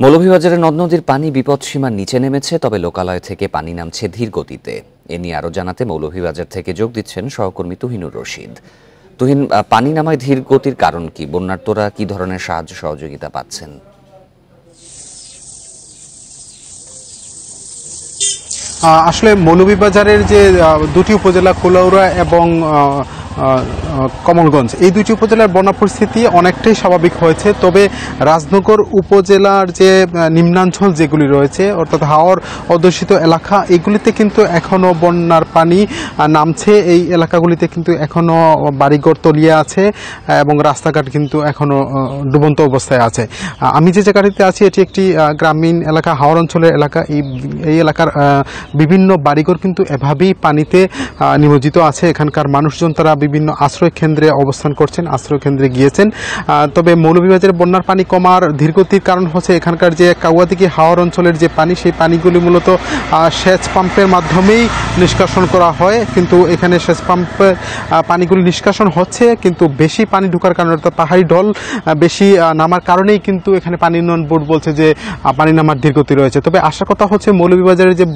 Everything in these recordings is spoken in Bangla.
মৌলভীবাজারে নদ-নদীর পানি বিপদসীমার নিচে নেমেছে, তবে লোকালয় থেকে পানি নামছে ধীর গতিতে। এ নিয়ে আরও জানাতে মৌলভীবাজার থেকে যোগ দিচ্ছেন সহকর্মী তুহিনুর রশিদ। তুহিন, পানি নামায় ধীর গতির কারণ কি? বন্যার্তরা কি ধরনের সাহায্য সহযোগিতা পাচ্ছেন? আসলে মৌলভীবাজারের যে দুটি উপজেলা কুলাউড়া এবং কমলগঞ্জ, এই দুটি উপজেলার বন্যা পরিস্থিতি অনেকটাই স্বাভাবিক হয়েছে। তবে রাজনগর উপজেলার যে নিম্নাঞ্চল যেগুলি রয়েছে, অর্থাৎ হাওর অধ্যুষিত এলাকা, এগুলিতে কিন্তু এখনও বন্যার পানি নামছে। এই এলাকাগুলিতে কিন্তু এখনও বাড়িঘর তলিয়ে আছে এবং রাস্তাঘাট কিন্তু এখনও ডুবন্ত অবস্থায় আছে। আমি যে জায়গাটিতে আছি এটি একটি গ্রামীণ এলাকা, হাওর অঞ্চলের এলাকা। এই এলাকার বিভিন্ন বাড়িঘর কিন্তু এভাবেই পানিতে নিমজ্জিত আছে। এখানকার মানুষজন তারা বিভিন্ন আশ্রয় কেন্দ্রে অবস্থান করছেন, আশ্রয় কেন্দ্রে গিয়েছেন। তবে মৌলভীবাজারের বন্যার পানি কমার ধীরগতির কারণ হচ্ছে এখানকার যে কাউয়াদিঘি হাওর অঞ্চলের যে পানি, সেই পানিগুলি মূলত সেচ পাম্পের মাধ্যমেই নিষ্কাশন করা হয়। কিন্তু এখানে সেচ পাম্পের পানিগুলি নিষ্কাশন হচ্ছে, কিন্তু বেশি পানি ঢোকার কারণে, অর্থাৎ পাহাড়ি ঢল বেশি নামার কারণেই কিন্তু এখানে পানি উন্নয়ন বোর্ড বলছে যে পানি নামার ধীরগতি রয়েছে। তবে আশা কথা হচ্ছে মৌলভীবাজারের যে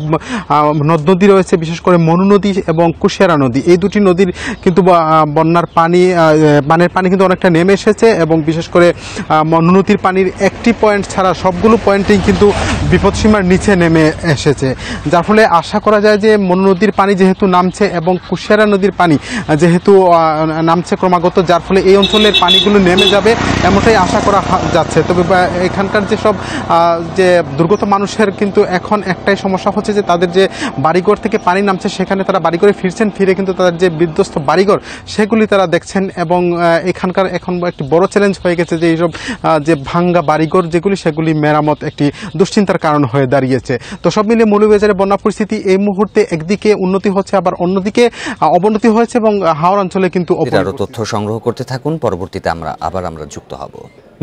নদ নদী রয়েছে, বিশেষ করে মনু নদী এবং কুশিয়ারা নদী, এই দুটি নদীর কিন্তু বন্যার বানের পানি কিন্তু অনেকটা নেমে এসেছে এবং বিশেষ করে মনু নদীর পানির একটি পয়েন্ট ছাড়া সবগুলো পয়েন্টেই কিন্তু বিপদসীমার নিচে নেমে এসেছে। যার ফলে আশা করা যায় যে মনু নদীর পানি যেহেতু নামছে এবং কুশিয়ারা নদীর পানি যেহেতু নামছে ক্রমাগত, যার ফলে এই অঞ্চলের পানিগুলো নেমে যাবে এমনটাই আশা করা যাচ্ছে। তবে এখানকার যেসব যে দুর্গত মানুষের কিন্তু এখন একটাই সমস্যা হচ্ছে যে তাদের যে বাড়িঘর থেকে পানি নামছে, সেখানে তারা বাড়িঘরে ফিরছেন, ফিরে কিন্তু তাদের যে বিধ্বস্ত বাড়িঘর সেগুলি তারা দেখছেন। এবং এখানকার এখন একটি বড় চ্যালেঞ্জ হয়ে গেছে যে এইসব যে ভাঙ্গা বাড়িঘর যেগুলি, সেগুলি মেরামত একটি দুশ্চিন্তার কারণ হয়ে দাঁড়িয়েছে। তো সব মিলিয়ে মৌলভীবাজারে বন্যা পরিস্থিতি এই মুহূর্তে একদিকে উন্নতি হচ্ছে, আবার অন্যদিকে অবনতি হয়েছে এবং হাওর অঞ্চলে কিন্তু আরও তথ্য সংগ্রহ করতে থাকুন, পরবর্তীতে আমরা যুক্ত হব।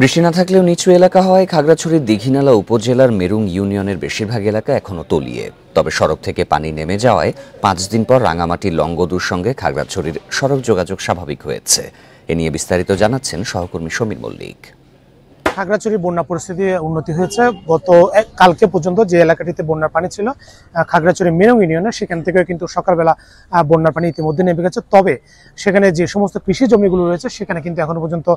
বৃষ্টি না থাকলেও নিচু এলাকা হয় খাগড়াছড়ির দীঘিনালা উপজেলার মেরুং ইউনিয়নের বেশিরভাগ এলাকা এখনও তলিয়ে। তবে সড়ক থেকে পানি নেমে যাওয়ায় 5 দিন পর রাঙামাটির লংগদুর সঙ্গে খাগড়াছড়ির সড়ক যোগাযোগ স্বাভাবিক হয়েছে। এ নিয়ে বিস্তারিত জানাচ্ছেন সহকর্মী সমীর মল্লিক। খাগড়াছড়ির বন্যা পরিস্থিতি উন্নতি হয়েছে। গত কালকে পর্যন্ত যে এলাকাটিতে বন্যার পানি ছিল, খাগড়াছড়ি মেরং ইউনিয়নে, সেখান থেকে কিন্তু সকালবেলা বন্যার পানি ইতিমধ্যে নেমে গেছে। তবে সেখানে যে সমস্ত কৃষি জমিগুলো রয়েছে, সেখানে কিন্তু এখনো পর্যন্ত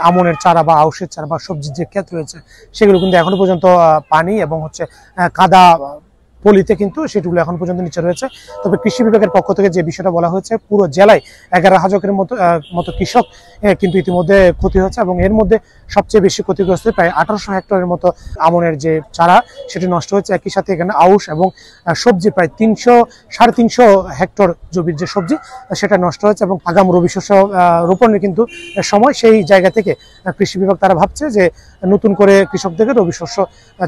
আমনের চারা বা আউশের চারা বা সবজির যে ক্ষেত রয়েছে, সেগুলো কিন্তু এখনো পর্যন্ত পানি এবং কাদা পলিতে কিন্তু সেগুলো এখন পর্যন্ত নিচে রয়েছে। তবে কৃষি বিভাগের পক্ষ থেকে যে বিষয়টা বলা হয়েছে, পুরো জেলায় 11,000-এর মতো কৃষক কিন্তু ইতিমধ্যে ক্ষতি হয়েছে এবং এর মধ্যে সবচেয়ে বেশি ক্ষতিগ্রস্ত প্রায় 1800 হেক্টরের মতো আমনের যে চারা, সেটি নষ্ট হয়েছে। একই সাথে এখানে আউশ এবং সবজি প্রায় 300-350 হেক্টর জমির যে সবজি, সেটা নষ্ট হয়েছে এবং আগাম রবি শস্য রোপণের কিন্তু সময়। সেই জায়গা থেকে কৃষি বিভাগ তারা ভাবছে যে নতুন করে কৃষকদেরকে রবি শস্য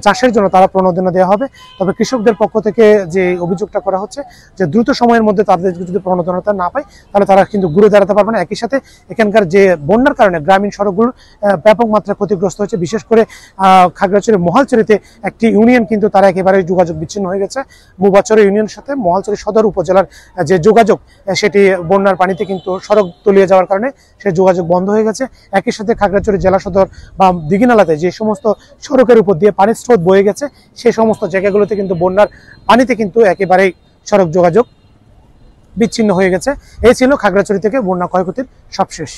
চাষের জন্য তারা প্রণোদনা দেওয়া হবে। তবে কৃষকদের পক্ষ থেকে যে অভিযোগটা করা হচ্ছে যে দ্রুত সময়ের মধ্যে তাদের যদি প্রণোদনা না পায়, তাহলে তারা কিন্তু ঘুরে দাঁড়াতে পারবে না। একই সাথে এখানকার যে বন্যার কারণে গ্রামীণ সড়কগুলো ব্যাপক মাত্রায় ক্ষতিগ্রস্ত হয়েছে। বিশেষ করে খাগড়াছড়ির মহালছড়িতে একটি ইউনিয়ন কিন্তু তারা একেবারে যোগাযোগ বিচ্ছিন্ন হয়ে গেছে। মুবাচর ইউনিয়নের সাথে মহালছড়ি সদর উপজেলার যে যোগাযোগ, সেটি বন্যার পানিতে কিন্তু সড়ক তলিয়ে যাওয়ার কারণে সে যোগাযোগ বন্ধ হয়ে গেছে। একই সাথে খাগড়াছড়ি জেলা সদর বা দীঘিনালাতে যে সমস্ত সড়কের উপর দিয়ে পানির স্রোত বয়ে গেছে, সেই সমস্ত জায়গাগুলোতে কিন্তু বন্যার পানিতে কিন্তু একেবারেই সড়ক যোগাযোগ বিচ্ছিন্ন হয়ে গেছে। এই ছিল খাগড়াছড়ি থেকে বন্যা ক্ষয়ক্ষতির সবশেষ।